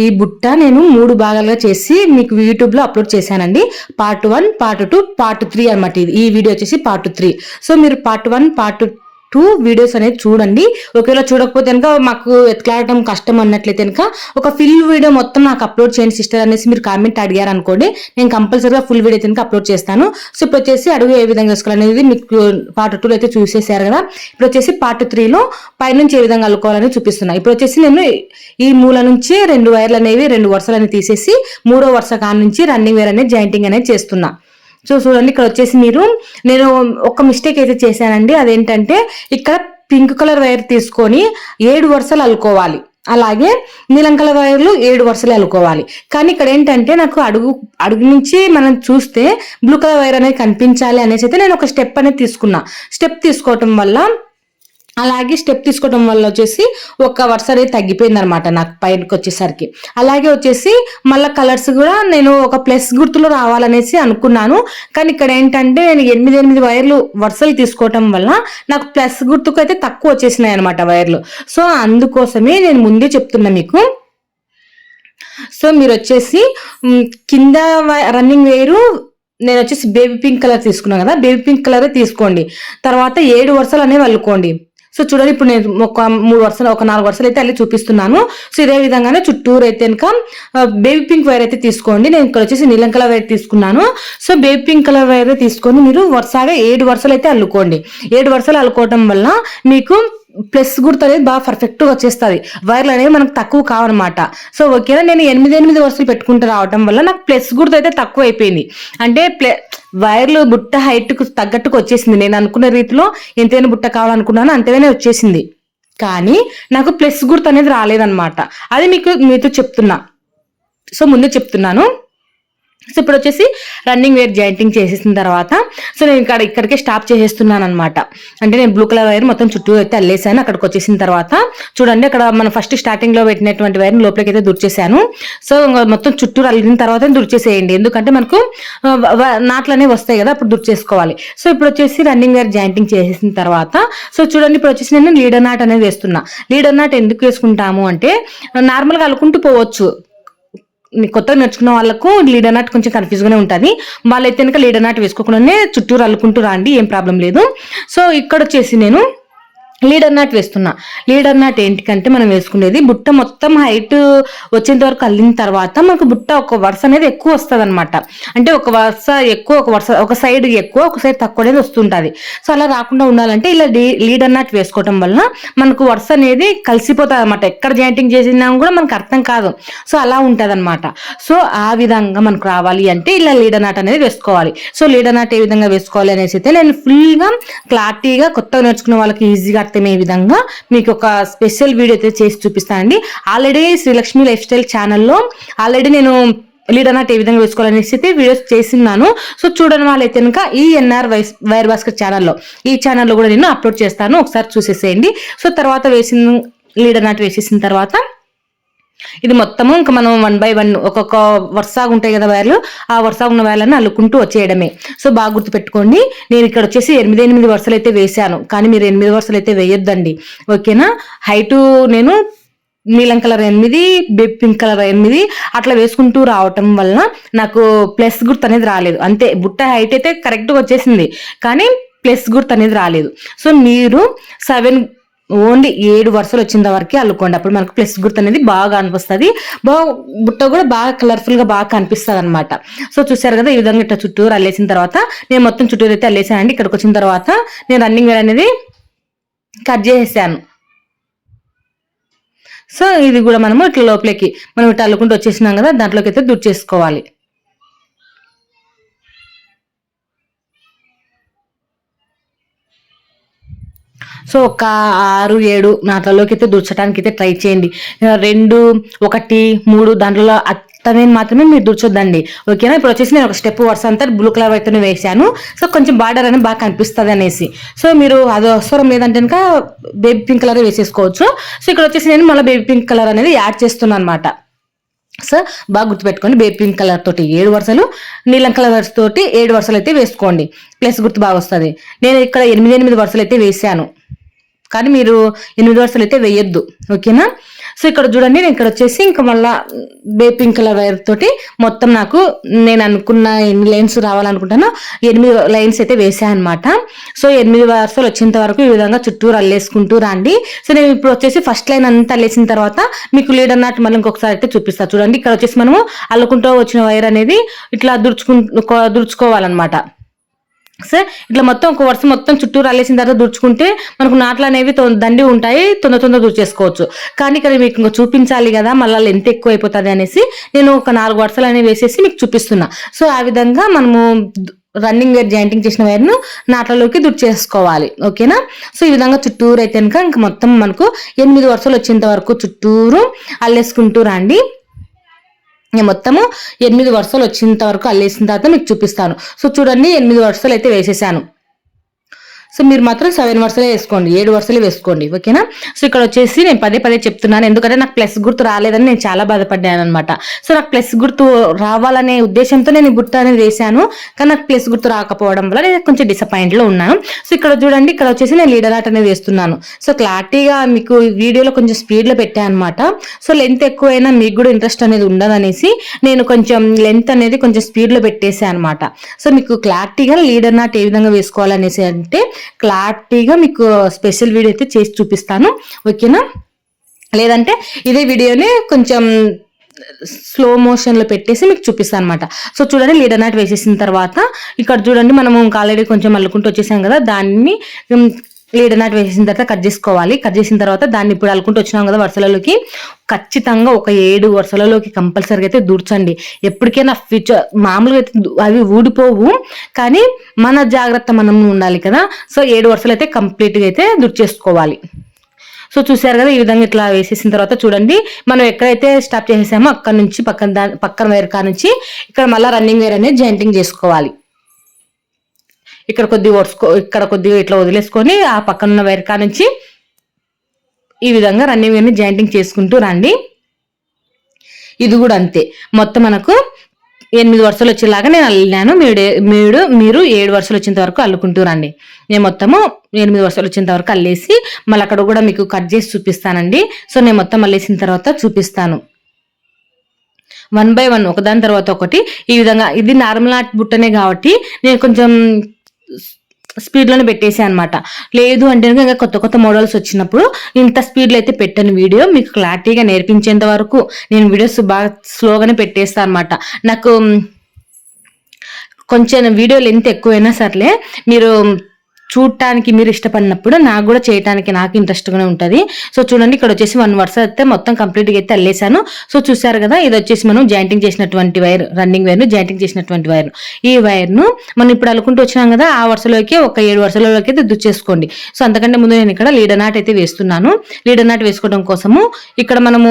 ఈ బుట్ట నేను 3 భాగాలుగా చేసి మీకు యూట్యూబ్ లో అప్లోడ్ చేశానండి. పార్ట్ 1, పార్ట్ 2, పార్ట్ 3 అన్నమాట. ఈ వీడియో వచ్చేసి పార్ట్ 3. సో మీరు పార్ట్ 1, పార్ట్ 2 వీడియోస్ అనేది చూడండి. ఒకవేళ చూడకపోతే కనుక మాకు ఎత్తులాడటం కష్టం అన్నట్లయితే కనుక ఒక ఫుల్ వీడియో మొత్తం నాకు అప్లోడ్ చేయండి సిస్టర్ అనేసి మీరు కామెంట్ అడిగారు అనుకోండి, నేను కంపల్సరీగా ఫుల్ వీడియో అయితే అప్లోడ్ చేస్తాను. సో ఇప్పుడు వచ్చేసి అడుగు ఏ విధంగా వేసుకోవాలనేది మీకు పార్ట్ 2 అయితే చూసేసారు కదా. ఇప్పుడు వచ్చేసి పార్ట్ 3లో పైనుంచి ఏ విధంగా అల్లుకోవాలని చూపిస్తున్నా. ఇప్పుడు వచ్చేసి నేను ఈ మూల నుంచి 2 వైర్లు అనేవి 2 వరుసలు అనేవి తీసేసి 3వ వరుస కాడ నుంచి రన్నింగ్ వైర్ అనేది జాయింటింగ్ అనేది చేస్తున్నా. సో చూడండి, ఇక్కడ వచ్చేసి నేను ఒక మిస్టేక్ అయితే చేశానండి. అదేంటంటే ఇక్కడ పింక్ కలర్ వైర్ తీసుకొని 7 వరుసలు అల్లుకోవాలి, అలాగే నీలం కలర్ వైర్లు 7 వరుసలు అల్లుకోవాలి. కానీ ఇక్కడ ఏంటంటే నాకు అడుగు నుంచి మనం చూస్తే బ్లూ కలర్ వైర్ అనేది కనిపించాలి అనేసి అయితే నేను ఒక స్టెప్ అనేది తీసుకున్నా. స్టెప్ తీసుకోవటం వల్ల వచ్చేసి ఒక వరుస అనేది తగ్గిపోయింది అనమాట నాకు పైనకి వచ్చేసరికి. అలాగే వచ్చేసి మళ్ళీ కలర్స్ కూడా నేను ఒక ప్లస్ గుర్తులో రావాలనేసి అనుకున్నాను. కానీ ఇక్కడ ఏంటంటే నేను 8 వైర్లు వరుసలు తీసుకోవటం వల్ల నాకు ప్లస్ గుర్తుకు అయితే తక్కువ వచ్చేసినాయి అనమాట వైర్లు. సో అందుకోసమే నేను ముందే చెప్తున్నా మీకు. సో మీరు వచ్చేసి కింద రన్నింగ్ వేరు నేను వచ్చేసి బేబీ పింక్ కలర్ తీసుకున్నాను కదా, బేబీ పింక్ కలరే తీసుకోండి. తర్వాత 7 వరుసలు అనేవి అల్లుకోండి. సో చూడండి, ఇప్పుడు నేను ఒక 3 వరుసలు, ఒక 4 వరుసలు అయితే అల్లి చూపిస్తున్నాను. సో ఇదే విధంగానే చుట్టూరు అయితే కనుక బేబీ పింక్ వైర్ అయితే తీసుకోండి. నేను ఇక్కడ వచ్చేసి నీలం కలర్ వైర్ తీసుకున్నాను. So baby pink colour wire తీసుకొని మీరు వరుసగా 7 వరుసలు అయితే అల్లుకోండి. 7 వరుసలు అల్లుకోవటం వల్ల మీకు ప్లస్ గుర్తు అనేది బాగా పర్ఫెక్ట్ గా వచ్చేస్తుంది. వైర్లు అనేవి మనకు తక్కువ కావన్నమాట. సో ఓకేనా, నేను 8 వరుసలు పెట్టుకుంటూ రావటం వల్ల నాకు ప్లస్ గుర్తు అయితే తక్కువ అయిపోయింది. అంటే వైర్లు బుట్ట హైట్ కు తగ్గట్టుకు వచ్చేసింది. నేను అనుకున్న రీతిలో ఎంతైనా బుట్ట కావాలనుకున్నాను అంతేనే వచ్చేసింది. కానీ నాకు ప్లస్ గుర్తు అనేది రాలేదన్నమాట. అది మీతో చెప్తున్నా. సో ముందే చెప్తున్నాను. సో ఇప్పుడు వచ్చేసి రన్నింగ్ వేర్ జాయింటింగ్ చేసేసిన తర్వాత సో నేను ఇక్కడికే స్టాప్ చేసేస్తున్నాను అనమాట. అంటే నేను బ్లూ కలర్ వైర్ మొత్తం చుట్టూ అయితే అల్లేసాను. అక్కడికి వచ్చేసిన తర్వాత చూడండి, అక్కడ మనం ఫస్ట్ స్టార్టింగ్ లో పెట్టినటువంటి వైర్ లోపలికి అయితే దుర్చేసాను. సో మొత్తం చుట్టూ అల్లిన తర్వాత దుర్చేసేయండి, ఎందుకంటే మనకు నాట్లు అనేవి వస్తాయి కదా, అప్పుడు దుర్చేసుకోవాలి. సో ఇప్పుడు వచ్చేసి రన్నింగ్ వేర్ జాయింటింగ్ చేసేసిన తర్వాత సో చూడండి, ఇప్పుడు వచ్చేసి నేను లీడర్ నాట్ అనేది వేస్తున్నా. లీడర్ నాట్ ఎందుకు వేసుకుంటాము అంటే నార్మల్గా అల్లుకుంటూ పోవచ్చు. కొత్తగా నేర్చుకున్న వాళ్ళకు లీడర్ నాట్ కొంచెం కన్ఫ్యూజ్ గానే ఉంటుంది. వాళ్ళైతే కనుక లీడర్ నాట్ వేసుకోకుండానే చుట్టూరు అల్లుకుంటూ రాండి, ఏం ప్రాబ్లం లేదు. సో ఇక్కడ వచ్చేసి నేను లీడర్ నాట్ వేస్తున్నా. లీడర్ నాట్ ఏంటికంటే మనం వేసుకునేది బుట్ట మొత్తం హైట్ వచ్చేంత వరకు అల్లిన తర్వాత మనకు బుట్ట ఒక వరుస అనేది ఎక్కువ వస్తుంది అనమాట. అంటే ఒక వరుస ఎక్కువ, ఒక సైడ్ ఎక్కువ, ఒక సైడ్ తక్కువ అనేది వస్తుంటది. సో అలా రాకుండా ఉండాలంటే ఇలా లీడర్ నాట్ వేసుకోవటం వలన మనకు వరుస అనేది కలిసిపోతుంది అనమాట. ఎక్కడ జాయింటింగ్ చేసినా కూడా మనకు అర్థం కాదు. సో అలా ఉంటది అనమాట. సో ఆ విధంగా మనకు రావాలి అంటే ఇలా లీడర్ నాట్ అనేది వేసుకోవాలి. సో లీడర్ నాట్ ఏ విధంగా వేసుకోవాలి అనేసి అయితే నేను ఫుల్ గా క్లారిటీగా కొత్తగా నేర్చుకున్న వాళ్ళకి ఈజీగా అర్థమయ్యే విధంగా మీకు ఒక స్పెషల్ వీడియో అయితే చేసి చూపిస్తానండి. ఆల్రెడీ శ్రీలక్ష్మి లైఫ్ స్టైల్ ఛానల్లో ఆల్రెడీ నేను లీడర్ నాట్ ఏ విధంగా వేసుకోవాలనేసి అయితే వీడియోస్ చేస్తున్నాను. సో చూడని వాళ్ళైతే కనుక ఈ ఎన్ఆర్ వైర్ భాస్కర్ ఈ ఛానల్లో కూడా నేను అప్లోడ్ చేస్తాను, ఒకసారి చూసేసేయండి. సో తర్వాత లీడర్ నాట్ వేసేసిన తర్వాత ఇది మొత్తము ఇంకా మనం 1 by 1 ఒక్కొక్క వరుసగా ఉంటాయి కదా వైర్లు, ఆ వరుసగా ఉన్న వైర్లను అల్లుకుంటూ వచ్చేయడమే. సో బాగా గుర్తు పెట్టుకోండి. నేను ఇక్కడ వచ్చేసి 8 వరుసలు అయితే వేసాను, కానీ మీరు 8 వరుసలు అయితే వేయొద్దండి, ఓకేనా. హైటు నేను నీలం కలర్ 8, బేబీ పింక్ కలర్ 8 అట్లా వేసుకుంటూ రావటం వలన నాకు ప్లస్ గుర్తు అనేది రాలేదు. అంతే, బుట్ట హైట్ అయితే కరెక్ట్గా వచ్చేసింది, కానీ ప్లస్ గుర్తు అనేది రాలేదు. సో మీరు ఓన్లీ 7 వరుసలు వచ్చిన వరకు అల్లుకోండి, అప్పుడు మనకు ప్లస్ గుర్తు అనేది బాగా అనిపిస్తుంది. బుట్ట కూడా బాగా కలర్ఫుల్ గా బాగా కనిపిస్తుంది అనమాట. సో చూసారు కదా, ఈ విధంగా ఇట్లా చుట్టూరు అల్లేసిన తర్వాత నేను మొత్తం చుట్టూరు అయితే అల్లేసానండి. ఇక్కడికి వచ్చిన తర్వాత నేను రన్నింగ్ వేర్ అనేది కట్ చేసేసాను. సో ఇది కూడా మనము ఇట్లా లోపలికి మనం ఇట్లా అల్లుకుంటూ వచ్చేసినాం కదా, దాంట్లోకి అయితే దుర్చేసుకోవాలి. సో ఒక 6, 7 నాట్లలోకి అయితే దూర్చడానికి అయితే ట్రై చేయండి. 2, 1, 3 దాంట్లో అత్తమేని మాత్రమే మీరు దూర్చొద్దండి, ఓకేనా. ఇప్పుడు వచ్చేసి నేను ఒక స్టెప్ వరుస అంతా బ్లూ కలర్ అయితేనే వేసాను. సో కొంచెం బార్డర్ అనేది బాగా కనిపిస్తుంది అనేసి. సో మీరు అది అవసరం లేదంటే కనుక బేబీ పింక్ కలర్ వేసేసుకోవచ్చు. సో ఇక్కడ వచ్చేసి నేను మళ్ళీ బేబీ పింక్ కలర్ అనేది యాడ్ చేస్తున్నాను అనమాట. సో బాగా గుర్తుపెట్టుకోండి, బేబీ పింక్ కలర్ తోటి 7 వరుసలు, నీలం కలర్ తోటి 7 వరుసలు అయితే వేసుకోండి, ప్లస్ గుర్తు బాగా వస్తుంది. నేను ఇక్కడ 8 వరుసలు అయితే వేసాను, కానీ మీరు 8 వరుసలు అయితే వేయొద్దు, ఓకేనా. సో ఇక్కడ చూడండి నేను ఇక్కడ వచ్చేసి ఇంకా మళ్ళా పింక్ కలర్ వైర్ తోటి మొత్తం నాకు నేను అనుకున్న ఎన్ని లైన్స్ రావాలనుకుంటానో 8 లైన్స్ అయితే వేసాను అనమాట. సో 8 వరుసలు వచ్చేంత వరకు ఈ విధంగా చుట్టూరు అల్లేసుకుంటూ రండి. సో నేను ఇప్పుడు వచ్చేసి ఫస్ట్ లైన్ అంతా అల్లేసిన తర్వాత మీకు లీడర్ నాట్ మళ్ళీ ఇంకొకసారి అయితే చూపిస్తా చూడండి. ఇక్కడ వచ్చేసి మనము అల్లుకుంటూ వచ్చిన వైర్ అనేది ఇట్లా దుడుచుకోవాలన్నమాట. సో ఇట్లా మొత్తం ఒక వరుస మొత్తం చుట్టూరు అల్లేసిన తర్వాత దుడుచుకుంటే మనకు నాట్లు అనేవి దండి ఉంటాయి, తొందర దుడిచేసుకోవచ్చు. కానీ ఇక్కడ మీకు ఇంకా చూపించాలి కదా, మళ్ళీ ఎంత ఎక్కువ అయిపోతుంది అనేసి నేను ఒక 4 వరుసలు అనేవి వేసేసి మీకు చూపిస్తున్నా. సో ఆ విధంగా మనము రన్నింగ్ వేర్ జాయింటింగ్ చేసిన వైర్ను నాట్లలోకి దుడిచేసుకోవాలి. ఓకేనా. సో ఈ విధంగా చుట్టూరు అయితే కనుక ఇంకా మొత్తం మనకు 8 వరుసలు వచ్చేంత వరకు చుట్టూరు అల్లేసుకుంటూ రండి. నేను మొత్తము 8 వరుసలు వచ్చేంత వరకు అల్లేసిన తర్వాత మీకు చూపిస్తాను. సో చూడండి 8 వరుసలు అయితే వేసేసాను. సో మీరు మాత్రం 7 వరుసలే వేసుకోండి, 7 వరుసలే వేసుకోండి. ఓకేనా. సో ఇక్కడ వచ్చేసి నేను పదే చెప్తున్నాను, ఎందుకంటే నాకు ప్లస్ గుర్తు రాలేదని నేను చాలా బాధపడ్డాను అనమాట. సో నాకు ప్లస్ గుర్తు రావాలనే ఉద్దేశంతో నేను గుర్తు అనేది వేసాను, కానీ నాకు ప్లస్ గుర్తు రాకపోవడం వల్ల నేను కొంచెం డిసప్పాయింట్లో ఉన్నాను. సో ఇక్కడ చూడండి, ఇక్కడ వచ్చేసి నేను లీడర్ ఆర్ట్ అనేది వేస్తున్నాను. సో క్లారిటీగా మీకు వీడియోలో కొంచెం స్పీడ్లో పెట్టాను అనమాట. సో లెంత్ ఎక్కువైనా మీకు కూడా ఇంట్రెస్ట్ అనేది ఉండదనేసి నేను కొంచెం లెంత్ అనేది కొంచెం స్పీడ్లో పెట్టేసాను అనమాట. సో మీకు క్లారిటీగా లీడర్ నాట్ ఏ విధంగా వేసుకోవాలనేసి అంటే క్లారిటీగా మీకు స్పెషల్ వీడియో అయితే చేసి చూపిస్తాను. ఓకేనా. లేదంటే ఇదే వీడియోని కొంచెం స్లో మోషన్ లో పెట్టేసి మీకు చూపిస్తాను అనమాట. సో చూడండి లీడర్ నాట్ వేసేసిన తర్వాత ఇక్కడ చూడండి మనము ఆల్రెడీ కొంచెం అల్లుకుంటూ వచ్చేసాం కదా, దాన్ని లీడర్ నాట్ వేసేసిన తర్వాత కట్ చేసుకోవాలి. కట్ చేసిన తర్వాత దాన్ని ఇప్పుడు అల్లుకుంటూ వచ్చినాం కదా వరుసలలోకి, ఖచ్చితంగా ఒక 7 వరుసలలోకి కంపల్సరీగా అయితే దూర్చండి. ఎప్పటికైనా ఫ్యూచర్ మామూలుగా అయితే అవి ఊడిపోవు, కానీ మన జాగ్రత్త మనం ఉండాలి కదా. సో 7 వరుసలు అయితే కంప్లీట్గా అయితే దూర్చేసుకోవాలి. సో చూసారు కదా, ఈ విధంగా ఇట్లా వేసేసిన తర్వాత చూడండి మనం ఎక్కడైతే స్టాప్ చేసేసామో అక్కడ నుంచి పక్కన వైర్ కా నుంచి ఇక్కడ మళ్ళీ రన్నింగ్ వైర్ అనేది జాయింటింగ్ చేసుకోవాలి. ఇక్కడ కొద్దిగా ఇట్లా వదిలేసుకొని ఆ పక్కనున్న వైర్ కా నుంచి ఈ విధంగా రన్నింగ్ వైర్ని జాయింటింగ్ చేసుకుంటూ రండి. ఇది కూడా అంతే, మొత్తం మనకు 8 వరుసలు వచ్చేలాగా నేను అల్లినాను. మీరు 7 వరుసలు వచ్చేంత వరకు అల్లుకుంటూ రండి. నేను మొత్తము 8 వరుసలు వచ్చేంత వరకు అల్లేసి మళ్ళీ అక్కడ కూడా మీకు కట్ చేసి చూపిస్తానండి. సో నేను మొత్తం అల్లేసిన తర్వాత చూపిస్తాను 1 by 1 ఒకదాని తర్వాత ఒకటి. ఈ విధంగా ఇది నార్మల్ ఆర్ట్ బుట్టనే కాబట్టి నేను కొంచెం స్పీడ్లోనే పెట్టేసాను అనమాట. లేదు అంటే ఇంకా కొత్త మోడల్స్ వచ్చినప్పుడు ఇంత స్పీడ్లో అయితే పెట్టను. వీడియో మీకు క్లారిటీగా నేర్పించేంత వరకు నేను వీడియోస్ బాగా స్లోగానే పెట్టేస్తాను అనమాట. నాకు కొంచెం వీడియో లెంత్ ఎక్కువైనా సర్లే, మీరు చూడటానికి మీరు ఇష్టపడినప్పుడు నాకు కూడా చేయడానికి నాకు ఇంట్రెస్ట్గానే ఉంటుంది. సో చూడండి ఇక్కడ వచ్చేసి 1 వరుస అయితే మొత్తం కంప్లీట్గా అయితే అల్లేసాను. సో చూసారు కదా, ఇది వచ్చేసి మనం జాయింటింగ్ చేసినటువంటి వైర్, రన్నింగ్ వైర్ను జాయింటింగ్ చేసినటువంటి వైర్. ఈ వైర్ను మనం ఇప్పుడు అల్లుకుంటూ వచ్చినాం కదా, ఆ వరుసలోకి ఒక 7 వరుసలలోకి అయితే దుచ్చేసుకోండి. సో అంతకంటే ముందు నేను ఇక్కడ లీడర్ నాట్ అయితే వేస్తున్నాను. లీడర్ నాట్ వేసుకోవడం కోసము ఇక్కడ మనము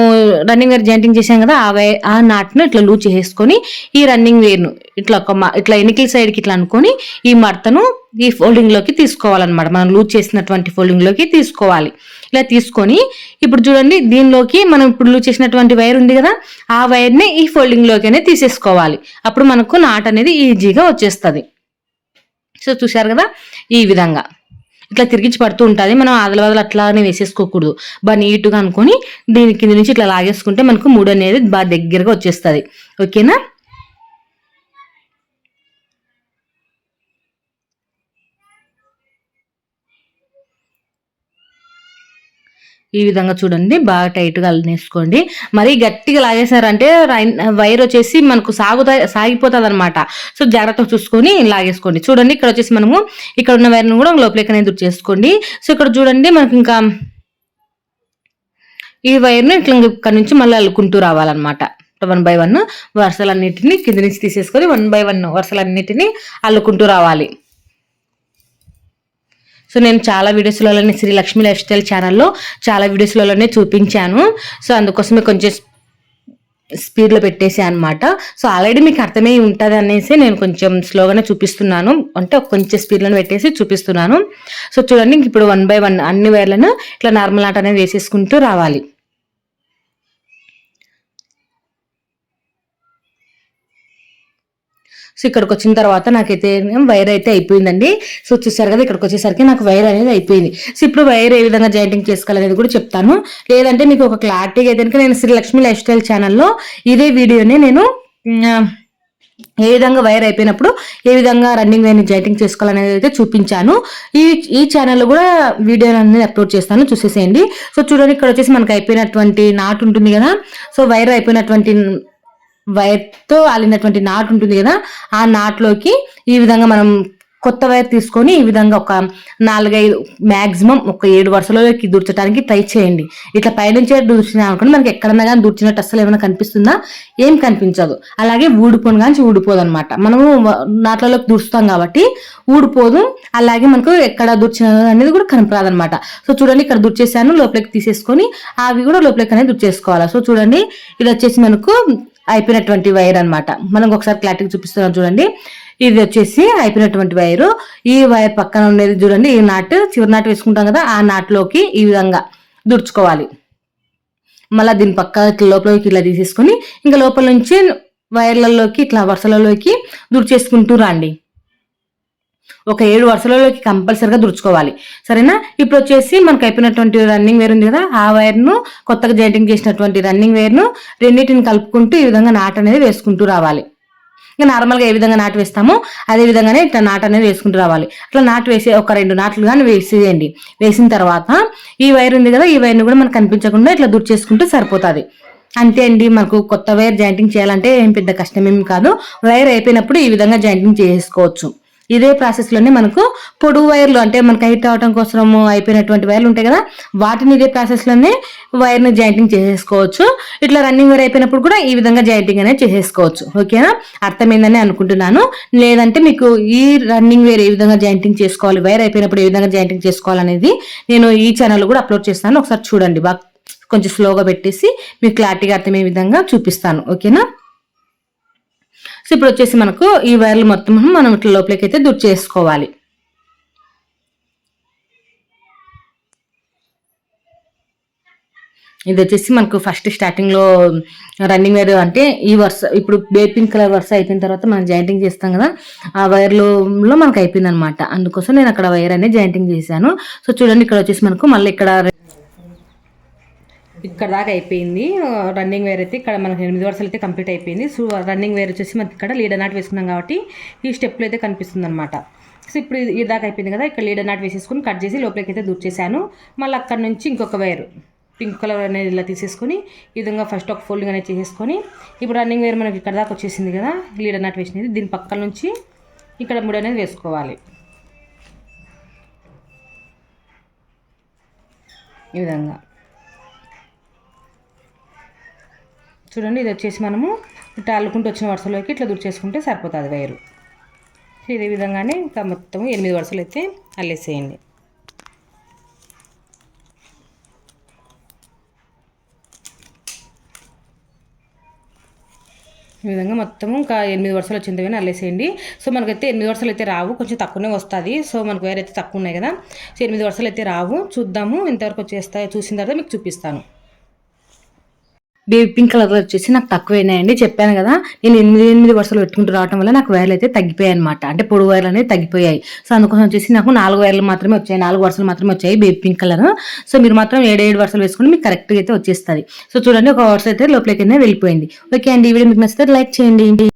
రన్నింగ్ వైర్ జాయింటింగ్ చేసాం కదా, ఆ నాట్ను ఇట్లా లూజ్ చేసుకొని ఈ రన్నింగ్ వైర్ను ఇట్లా ఎనికిల్ సైడ్కి ఇట్లా అనుకొని ఈ మడతను ఈ ఫోల్డింగ్ లోకి తీసుకోవాలన్నమాట. మనం లూజ్ చేసినటువంటి ఫోల్డింగ్ లోకి తీసుకోవాలి. ఇలా తీసుకొని ఇప్పుడు చూడండి, దీనిలోకి మనం ఇప్పుడు లూజ్ చేసినటువంటి వైర్ ఉంది కదా, ఆ వైర్ని ఈ ఫోల్డింగ్ లోకి తీసేసుకోవాలి. అప్పుడు మనకు నాట్ అనేది ఈజీగా వచ్చేస్తుంది. సో చూసారు కదా, ఈ విధంగా ఇట్లా తిరిగించి పడుతూ ఉంటుంది. మనం ఆదలవదలు అట్లానే వేసేసుకోకూడదు, బాగా నీట్గా అనుకొని దీని కింద నుంచి ఇట్లా లాగేసుకుంటే మనకు 3 అనేది బాగా దగ్గరగా వచ్చేస్తుంది. ఓకేనా. ఈ విధంగా చూడండి, బాగా టైట్గా అల్లేసుకోండి. మరీ గట్టిగా లాగేశారంటే వైర్ వచ్చేసి మనకు సాగిపోతుంది అనమాట. సో జాగ్రత్తగా చూసుకొని లాగేసుకోండి. చూడండి ఇక్కడ వచ్చేసి మనము ఇక్కడ ఉన్న వైర్ను కూడా లోపలికి అనేది చేసుకోండి. సో ఇక్కడ చూడండి మనకి ఇంకా ఈ వైర్ను ఇట్లా ఇక్కడ నుంచి మళ్ళీ అల్లుకుంటూ రావాలన్నమాట. 1 by 1 వరుసలన్నిటిని కింద నుంచి తీసేసుకొని 1 by 1 వరుసలన్నిటిని అల్లుకుంటూ రావాలి. సో నేను చాలా వీడియోస్లలోనే శ్రీ లక్ష్మీ లైఫ్ స్టైల్ ఛానల్లో చాలా వీడియోస్లలోనే చూపించాను. సో అందుకోసమే కొంచెం స్పీడ్లో పెట్టేసాను అనమాట. సో ఆల్రెడీ మీకు అర్థమై ఉంటుంది అనేసి నేను కొంచెం స్లోగానే చూపిస్తున్నాను, అంటే కొంచెం స్పీడ్లోనే పెట్టేసి చూపిస్తున్నాను. సో చూడండి, ఇప్పుడు 1 by 1 అన్ని వైర్లను ఇట్లా నార్మల్ ఆట అనేది వేసేసుకుంటూ రావాలి. సో ఇక్కడికి వచ్చిన తర్వాత నాకైతే వైర్ అయితే అయిపోయిందండి. సో చూసారు కదా, ఇక్కడికి వచ్చేసరికి నాకు వైర్ అనేది అయిపోయింది. సో ఇప్పుడు వైర్ ఏ విధంగా జాయింటింగ్ చేసుకోవాలనేది కూడా చెప్తాను. లేదంటే మీకు ఒక క్లారిటీగా అయితే నేను శ్రీలక్ష్మి లైఫ్ స్టైల్ ఛానల్లో ఇదే వీడియోని నేను ఏ విధంగా వైర్ అయిపోయినప్పుడు ఏ విధంగా రన్నింగ్ వైర్ని జాయింటింగ్ చేసుకోవాలనేది అయితే చూపించాను. ఈ ఛానల్లో కూడా వీడియో అనేది అప్లోడ్ చేస్తాను, చూసేసేయండి. సో చూడండి, ఇక్కడ వచ్చేసి మనకు అయిపోయినటువంటి నాట్ ఉంటుంది కదా. సో వైర్ అయిపోయినటువంటి వైర్తో అల్లినటువంటి నాట్ ఉంటుంది కదా, ఆ నాట్లోకి ఈ విధంగా మనం కొత్త వైర్ తీసుకొని ఈ విధంగా ఒక 4-5 మ్యాక్సిమం ఒక 7 వరుసలోకి దూర్చడానికి ట్రై చేయండి. ఇట్లా పైనుంచే దూర్చినా అనుకోండి, మనకి ఎక్కడన్నా కానీ దూర్చినట్టు అసలు ఏమైనా కనిపిస్తుందా? ఏం కనిపించదు. అలాగే ఊడిపోను కానీ ఊడిపోదు అనమాట. మనము నాట్లలోకి దూర్చుతాం కాబట్టి ఊడిపోదు. అలాగే మనకు ఎక్కడ దూర్చిన అనేది కూడా కనపరాదనమాట. సో చూడండి, ఇక్కడ దూర్చేసాను, లోపలికి తీసేసుకొని అవి కూడా లోపలికి అనేది దూర్చేసుకోవాలి. సో చూడండి, ఇది వచ్చేసి మనకు అయిపోయినటువంటి వైర్ అనమాట. మనం ఒకసారి క్లారిటీగా చూపిస్తున్నాం చూడండి. ఇది వచ్చేసి అయిపోయినటువంటి వైరు. ఈ వైర్ పక్కన ఉండేది చూడండి, ఈ నాటు చివరి నాటు వేసుకుంటాం కదా, ఆ నాటులోకి ఈ విధంగా దుడుచుకోవాలి. మళ్ళీ దీని పక్క లోపలికి ఇలా తీసేసుకొని ఇంకా లోపల నుంచి వైర్లలోకి ఇట్లా వరుసలలోకి దుడిచేసుకుంటూ రండి. ఒక 7 వరుసలలోకి కంపల్సరిగా దుడుచుకోవాలి, సరేనా? ఇప్పుడు వచ్చేసి మనకు అయిపోయినటువంటి రన్నింగ్ వైర్ ఉంది కదా, ఆ వైర్ను కొత్తగా జాయింటింగ్ చేసినటువంటి రన్నింగ్ వైర్ను రెండింటిని కలుపుకుంటూ ఈ విధంగా నాట్ అనేది వేసుకుంటూ రావాలి. ఇంకా నార్మల్గా ఏ విధంగా నాటు వేస్తామో అదే విధంగానే ఇట్లా నాటు అనేది వేసుకుంటూ రావాలి. అట్లా నాటు వేసి ఒక 2 నాట్లు కానీ వేసేయండి. వేసిన తర్వాత ఈ వైర్ ఉంది కదా, ఈ వైర్ని కూడా మనకు కనిపించకుండా ఇట్లా దుర్చేసుకుంటే చేసుకుంటే సరిపోతుంది. అంతే అండి. మనకు కొత్త వైర్ జాయింటింగ్ చేయాలంటే ఏం పెద్ద కష్టమేమి కాదు. వైర్ అయిపోయినప్పుడు ఈ విధంగా జాయింటింగ్ చేసుకోవచ్చు. ఇదే ప్రాసెస్ లోనే మనకు పొడుగు వైర్లు అంటే మనకు హైట్ అవడం కోసం అయిపోయినటువంటి వైర్లు ఉంటాయి కదా, వాటిని ఇదే ప్రాసెస్ లోనే వైర్ ని జాయింటింగ్ చేసేసుకోవచ్చు. ఇట్లా రన్నింగ్ వైర్ అయిపోయినప్పుడు కూడా ఈ విధంగా జాయింటింగ్ అనేది చేసేసుకోవచ్చు. ఓకేనా? అర్థమైందని అనుకుంటున్నాను. లేదంటే మీకు ఈ రన్నింగ్ వైర్ ఏ విధంగా జాయింటింగ్ చేసుకోవాలి, వైర్ అయిపోయినప్పుడు ఏ విధంగా జాయింటింగ్ చేసుకోవాలనేది నేను ఈ ఛానల్ కూడా అప్లోడ్ చేస్తాను. ఒకసారి చూడండి, బాగా కొంచెం స్లోగా పెట్టేసి మీకు క్లారిటీగా అర్థమయ్యే విధంగా చూపిస్తాను. ఓకేనా? సో ఇప్పుడు వచ్చేసి మనకు ఈ వైర్లు మొత్తం మనం ఇట్లా లోపలికి అయితే దుర్చి చేసుకోవాలి. ఇది వచ్చేసి మనకు ఫస్ట్ స్టార్టింగ్ లో రన్నింగ్ వైర్ అంటే ఈ వరుస ఇప్పుడు పింక్ కలర్ వరుస అయిపోయిన తర్వాత మనం జాయింటింగ్ చేస్తాం కదా, ఆ వైర్లో మనకు అయిపోయింది అనమాట. అందుకోసం నేను అక్కడ వైర్ అనేది జాయింటింగ్ చేశాను. సో చూడండి, ఇక్కడ వచ్చేసి మనకు మళ్ళీ ఇక్కడ దాకా అయిపోయింది రన్నింగ్ వేర్ అయితే. ఇక్కడ మనకు 8 వరుసలు అయితే కంప్లీట్ అయిపోయింది. సో రన్నింగ్ వేర్ వచ్చేసి మనకి ఇక్కడ లీడర్ నాట్ వేసుకున్నాం కాబట్టి ఈ స్టెప్లో అయితే కనిపిస్తుంది అనమాట. సో ఇప్పుడు ఈ దాకా అయిపోయింది కదా, ఇక్కడ లీడర్ నాట్ వేసేసుకుని కట్ చేసి లోపలికి అయితే దూర్చేసాను. మళ్ళీ అక్కడ నుంచి ఇంకొక వైర్ పింక్ కలర్ అనేది ఇలా తీసేసుకొని ఈ విధంగా ఫస్ట్ ఒక ఫోల్డింగ్ అనేది చేసేసుకొని ఇప్పుడు రన్నింగ్ వేర్ మనకి ఇక్కడ దాకా వచ్చేసింది కదా, లీడర్ నాట్ వేసినది. దీని పక్కన నుంచి ఇక్కడ 3 అనేది వేసుకోవాలి ఈ విధంగా. చూడండి, ఇది వచ్చేసి మనము ఇట్లా అల్లుకుంటూ వచ్చిన వరుసలోకి ఇట్లా దుర్చేసుకుంటే సరిపోతుంది వైరు. ఇదే విధంగానే ఇంకా మొత్తం 8 వరుసలు అయితే అల్లేసేయండి. ఈ విధంగా మొత్తము ఇంకా 8 వరుసలు వచ్చింది కానీ అల్లేసేయండి. సో మనకైతే 8 వరుసలు అయితే రావు, కొంచెం తక్కువనే వస్తుంది. సో మనకు వైర్ అయితే తక్కువ ఉన్నాయి కదా, సో 8 వరుసలు అయితే రావు. చూద్దాము ఎంతవరకు వచ్చేస్తాయో, చూసిన తర్వాత మీకు చూపిస్తాను. బేబీ పింక్ కలర్ వచ్చేసి నాకు తక్కువైనాయండి, చెప్పాను కదా. నేను 8 వరుసలు పెట్టుకుంటూ రావడం వల్ల నాకు వైర్లు అయితే తగ్గిపోయాయి అనమాట. అంటే పొడుగు వైర్లు అనేది తగ్గిపోయాయి. సో అందుకోసం వచ్చేసి నాకు 4 వైర్లు మాత్రమే వచ్చాయి, 4 వరుసలు మాత్రమే వచ్చాయి బేబీ పింక్ కలర్. సో మీరు మాత్రం 7 వరుసలు వేసుకుని మీకు కరెక్ట్గా అయితే వచ్చేస్తుంది. సో చూడండి, ఒక వరుస అయితే లోపలికి వెళ్ళిపోయింది. ఓకే అండి, ఈ వీడియో మీకు నచ్చితే లైక్ చేయండి.